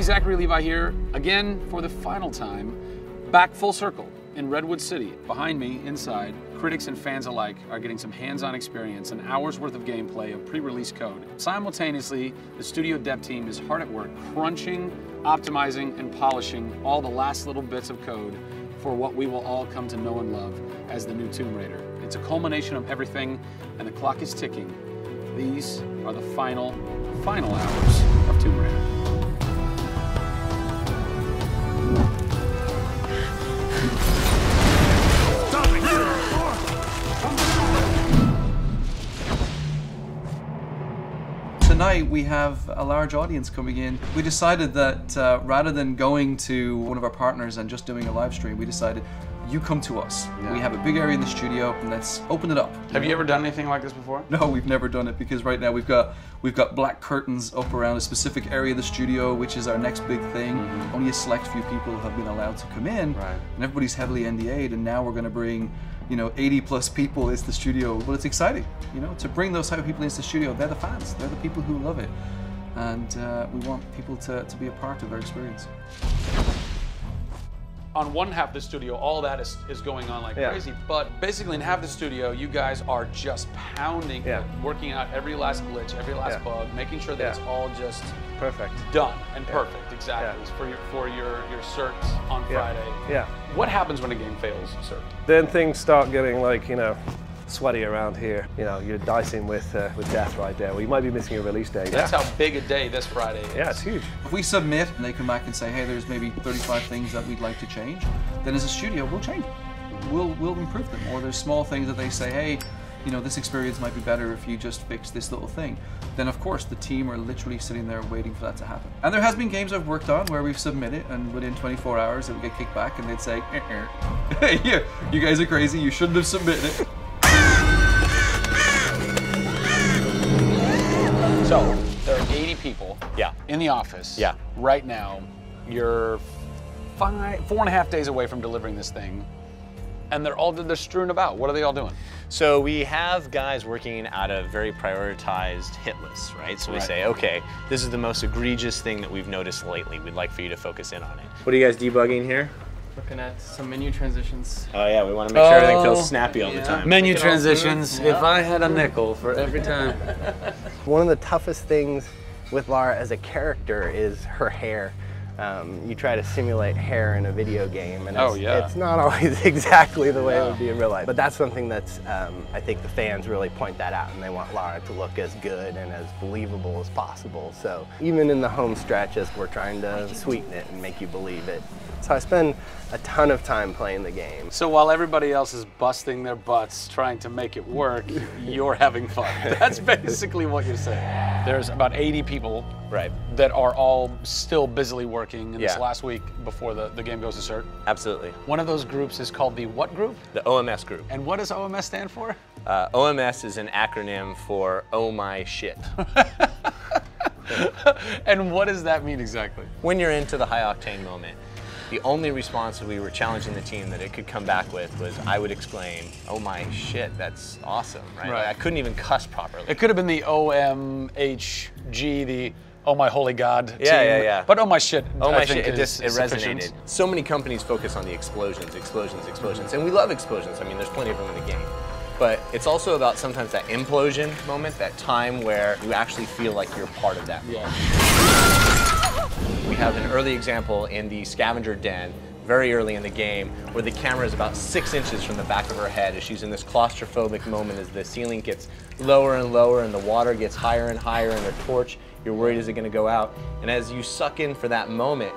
Zachary Levi here, again for the final time, back full circle in Redwood City. Behind me, inside, critics and fans alike are getting some hands-on experience, an hour's worth of gameplay of pre-release code. Simultaneously, the studio dev team is hard at work crunching, optimizing, and polishing all the last little bits of code for what we will all come to know and love as the new Tomb Raider. It's a culmination of everything, and the clock is ticking. These are the final hours of Tomb Raider. Tonight we have a large audience coming in. We decided that rather than going to one of our partners and just doing a live stream, we decided you come to us. Yeah. We have a big area in the studio and let's open it up. Have you ever done anything like this before? No, we've never done it because right now we've got black curtains up around a specific area of the studio, which is our next big thing. Mm-hmm. Only a select few people have been allowed to come in, right. And everybody's heavily NDA'd, and now we're going to bring 80 plus people into the studio. Well, it's exciting, to bring those type of people into the studio. They're the fans, they're the people who love it. And we want people to be a part of their experience. On one half of the studio, all that is going on like crazy, but basically in half the studio, you guys are just pounding, working out every last glitch, every last bug, making sure that it's all just perfect, done and perfect, exactly, for your certs on Friday. Yeah. What happens when a game fails, cert? Then things start getting like, sweaty around here. You're dicing with death right there. Well, you might be missing a release day. That's how big a day this Friday is. Yeah, it's huge. If we submit and they come back and say, hey, there's maybe 35 things that we'd like to change, then as a studio, we'll change them. We'll improve them. Or there's small things that they say, hey, this experience might be better if you just fix this little thing. Then of course the team are literally sitting there waiting for that to happen. And there has been games I've worked on where we've submitted and within 24 hours it would get kicked back and they'd say, hey, you guys are crazy, you shouldn't have submitted it. So, there are 80 people in the office right now. You're 4.5 days away from delivering this thing, and they're strewn about. What are they all doing? So we have guys working out of very prioritized hit lists, right? So we say, okay, this is the most egregious thing that we've noticed lately. We'd like for you to focus in on it. What are you guys debugging here? Looking at some menu transitions. Oh yeah, we want to make sure everything feels snappy all the time. Menu transitions, if I had a nickel for every time. One of the toughest things with Lara as a character is her hair. You try to simulate hair in a video game, and it's not always exactly the way it would be in real life. But that's something that's, I think the fans really point that out, and they want Lara to look as good and as believable as possible. So even in the home stretches, we're trying to sweeten it and make you believe it. So I spend a ton of time playing the game. So while everybody else is busting their butts trying to make it work, you're having fun. That's basically what you're saying. There's about 80 people that are all still busily working in this last week before the game goes to cert. Absolutely. One of those groups is called the what group? The OMS group. And what does OMS stand for? OMS is an acronym for Oh My Shit. And what does that mean exactly? When you're into the high octane moment, the only response that we were challenging the team that it could come back with was, I would exclaim, oh my shit, that's awesome, right? Like, I couldn't even cuss properly. It could have been the OMHG, the oh my holy god team. Yeah. But oh my shit, oh my shit, it resonated. So many companies focus on the explosions, and we love explosions. I mean, there's plenty of them in the game. But it's also about sometimes that implosion moment, that time where you actually feel like you're part of that. We have an early example in the scavenger den, very early in the game, where the camera is about 6 inches from the back of her head as she's in this claustrophobic moment as the ceiling gets lower and lower and the water gets higher and higher and her torch, you're worried, is it going to go out? And as you suck in for that moment,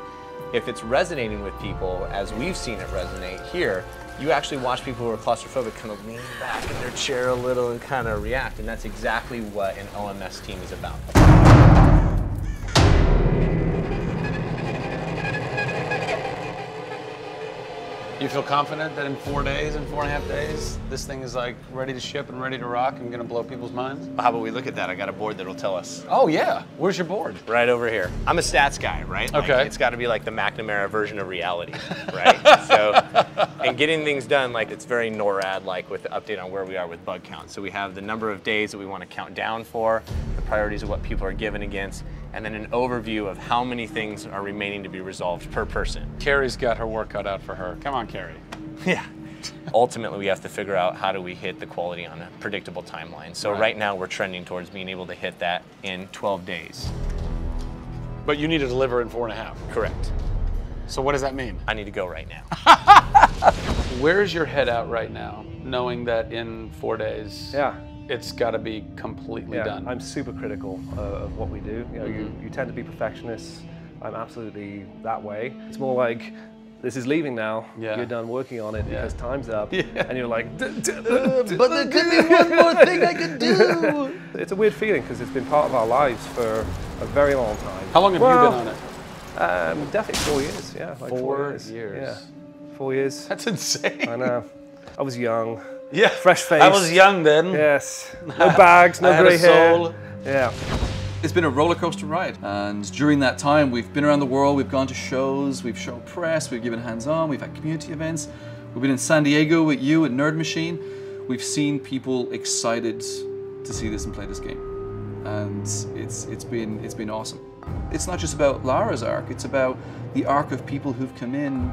if it's resonating with people, as we've seen it resonate here, you actually watch people who are claustrophobic kind of lean back in their chair a little and kind of react, and that's exactly what an OMS team is about. You feel confident that in 4 days, in 4.5 days, this thing is like ready to ship and ready to rock and gonna blow people's minds? How about we look at that? I got a board that'll tell us. Oh yeah, where's your board? Right over here. I'm a stats guy, right? Okay. Like, it's gotta be like the McNamara version of reality, right? So, and getting things done, like it's very NORAD-like with the update on where we are with bug count. So we have the number of days that we wanna count down for, the priorities of what people are given against, and then an overview of how many things are remaining to be resolved per person. Carrie's got her work cut out for her. Come on, Carrie. Yeah. Ultimately, we have to figure out how do we hit the quality on a predictable timeline. So right now, we're trending towards being able to hit that in 12 days. But you need to deliver in 4.5. Correct. So what does that mean? I need to go right now. Where's your head at right now, knowing that in 4 days, it's got to be completely done? I'm super critical of what we do. You know, you tend to be perfectionists. I'm absolutely that way. It's more like, this is leaving now. You're done working on it because time's up. And you're like, but there could be one more thing I could do. It's a weird feeling because it's been part of our lives for a very long time. How long have you been on it? Definitely 4 years, like 4 years. Yeah, 4 years. That's insane. I know. I was young. Yeah. Fresh face. I was young then. Yes. No bags, no grey hair. Yeah. It's been a roller coaster ride, and during that time we've been around the world, we've gone to shows, we've shown press, we've given hands-on, we've had community events, we've been in San Diego with you at Nerd Machine. We've seen people excited to see this and play this game, and it's been awesome. It's not just about Lara's arc, it's about the arc of people who've come in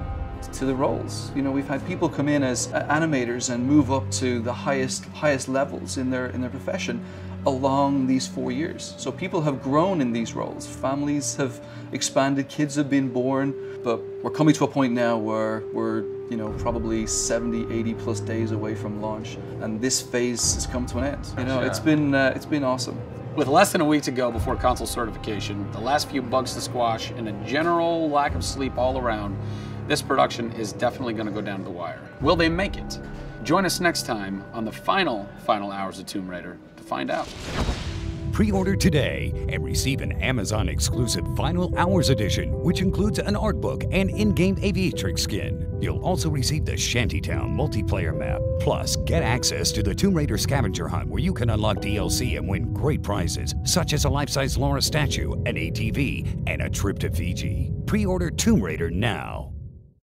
to the roles. You know, we've had people come in as animators and move up to the highest levels in their profession along these 4 years. So people have grown in these roles, families have expanded, kids have been born, but we're coming to a point now where we're, you know, probably 70, 80 plus days away from launch, and this phase has come to an end. You know, it's been awesome. With less than a week to go before console certification, the last few bugs to squash, and a general lack of sleep all around, this production is definitely going to go down to the wire. Will they make it? Join us next time on the final hours of Tomb Raider to find out. Pre-order today and receive an Amazon exclusive Final Hours edition, which includes an art book and in-game aviatrix skin. You'll also receive the Shantytown multiplayer map. Plus, get access to the Tomb Raider scavenger hunt, where you can unlock DLC and win great prizes, such as a life-size Lara statue, an ATV, and a trip to Fiji. Pre-order Tomb Raider now.